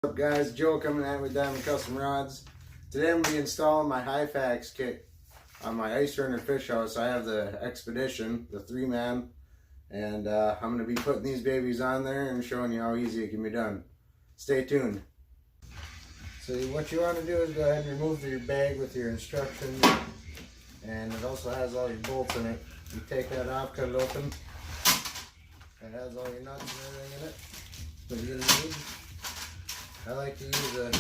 What's up guys, Joe coming at with Diamond Custom Rods. Today I'm going to be installing my Hyfax kit on my ice runner fish house. I have the Expedition, the 3-man, and I'm going to be putting these babies on there and showing you how easy it can be done. Stay tuned. So what you want to do is go ahead and remove your bag with your instructions, and it also has all your bolts in it. You take that off, cut it open. It has all your nuts and everything in it that you're going to need. I like to use a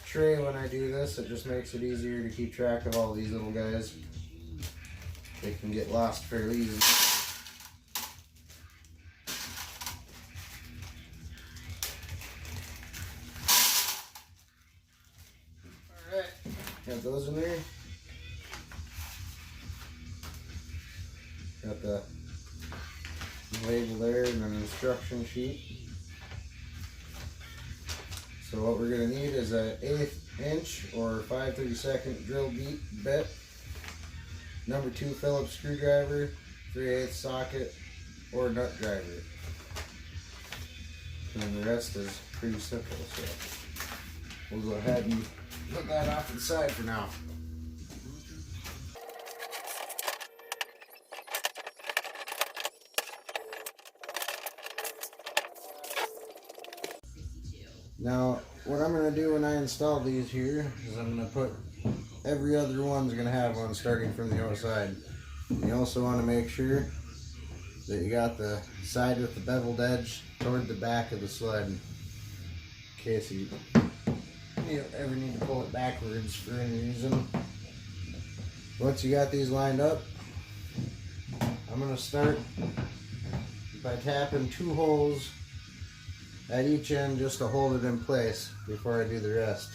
tray when I do this. It just makes it easier to keep track of all these little guys. They can get lost fairly easily. Alright, got those in there. Got the label there and an instruction sheet. So what we're going to need is an 1/8 inch or 5/32 drill bit, number 2 Phillips screwdriver, 3/8 socket or nut driver. And the rest is pretty simple, so we'll go ahead and put that off to the side for now. Now, what I'm going to do when I install these here is I'm going to put every other one's going to have one starting from the outside. You also want to make sure that you got the side with the beveled edge toward the back of the sled in case you ever need to pull it backwards for any reason. Once you got these lined up, I'm going to start by tapping 2 holes at each end just to hold it in place before I do the rest.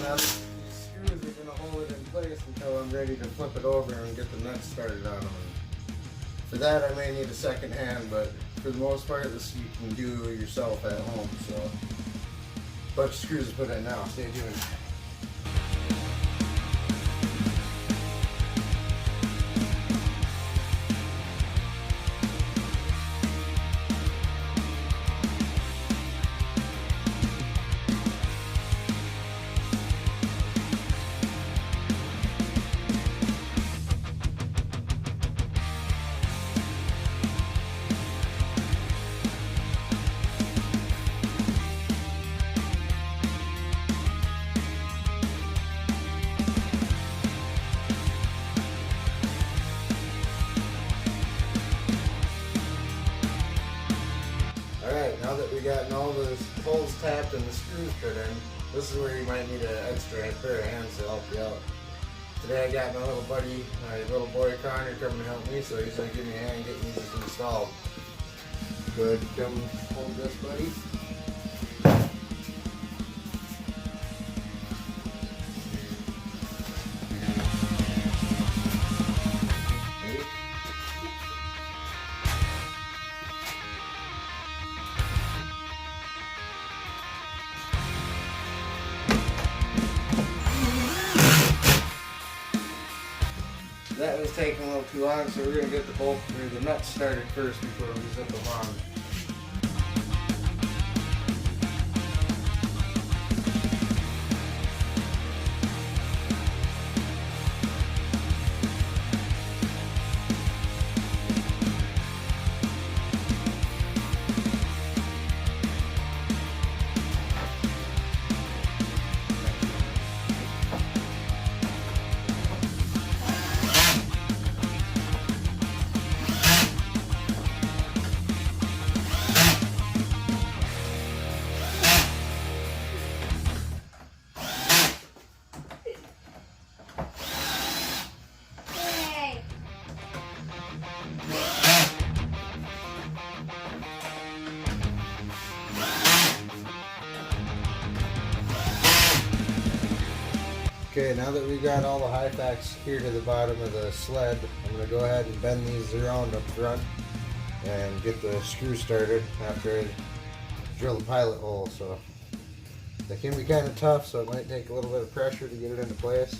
Now these screws are going to hold it in place until I'm ready to flip it over and get the nuts started on them. For that I may need a second hand, but for the most part this you can do yourself at home. So, bunch of screws to put in now. Stay tuned. Alright, now that we gotten all the holes tapped and the screws put in, this is where you might need an extra pair of hands to help you out. Today I got my little buddy, my little boy Connor, coming to help me, so he's going to give me a hand getting these installed. Go ahead and come hold this, buddy. That was taking a little too long, so we're going to get the bolt or the nuts started first before we zip them on. Okay, now that we got all the Hyfax here to the bottom of the sled, I'm going to go ahead and bend these around up front and get the screw started after I drill the pilot hole. So they can be kind of tough, so it might take a little bit of pressure to get it into place.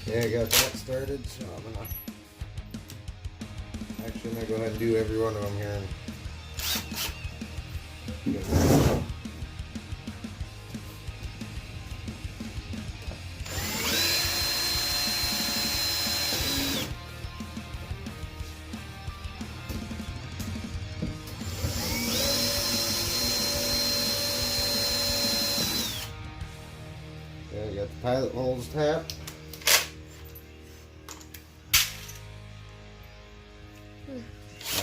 Okay, I got that started, so I'm gonna go ahead and do every one of them here. Okay, I got the pilot holes tapped.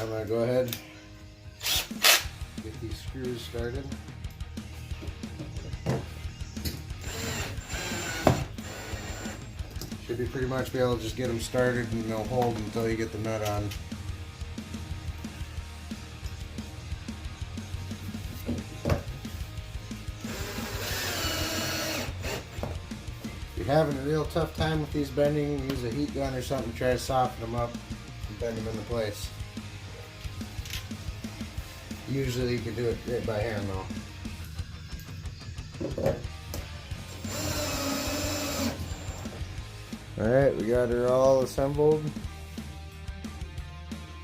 I'm going to go ahead and get these screws started. Should be pretty much be able to just get them started and they'll hold until you get the nut on. If you're having a real tough time with these bending, use a heat gun or something, try to soften them up and bend them into place. Usually you can do it right by hand though. Alright, we got her all assembled.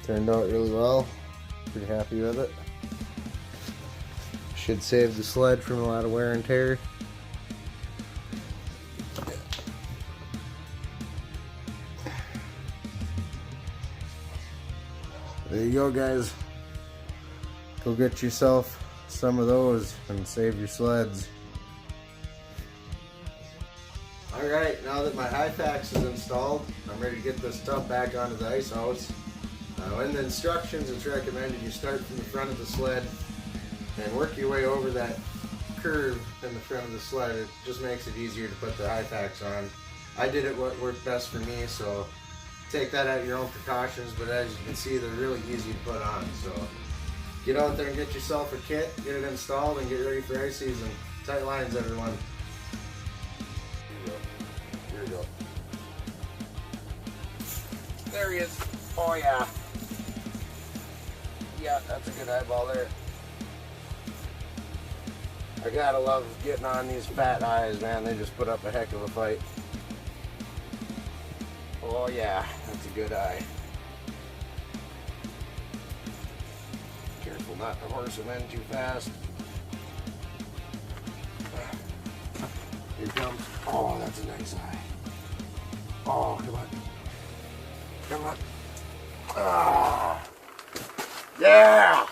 Turned out really well. Pretty happy with it. Should save the sled from a lot of wear and tear. There you go, guys. Go get yourself some of those and save your sleds. Alright, now that my Hyfax is installed, I'm ready to get this tub back onto the ice house. In the instructions, it's recommended you start from the front of the sled and work your way over that curve in the front of the sled. It just makes it easier to put the Hyfax on. I did it what worked best for me, so take that at your own precautions, but as you can see, they're really easy to put on. So get out there and get yourself a kit, get it installed, and get ready for ice season. Tight lines, everyone. Here we go. There he is. Oh yeah. Yeah, that's a good eyeball there. I gotta love getting on these fat eyes, man. They just put up a heck of a fight. Oh yeah, that's a good eye. Careful not to horse him in too fast. Here he comes. Oh, that's a nice eye. Oh, come on. Come on. Ah. Yeah!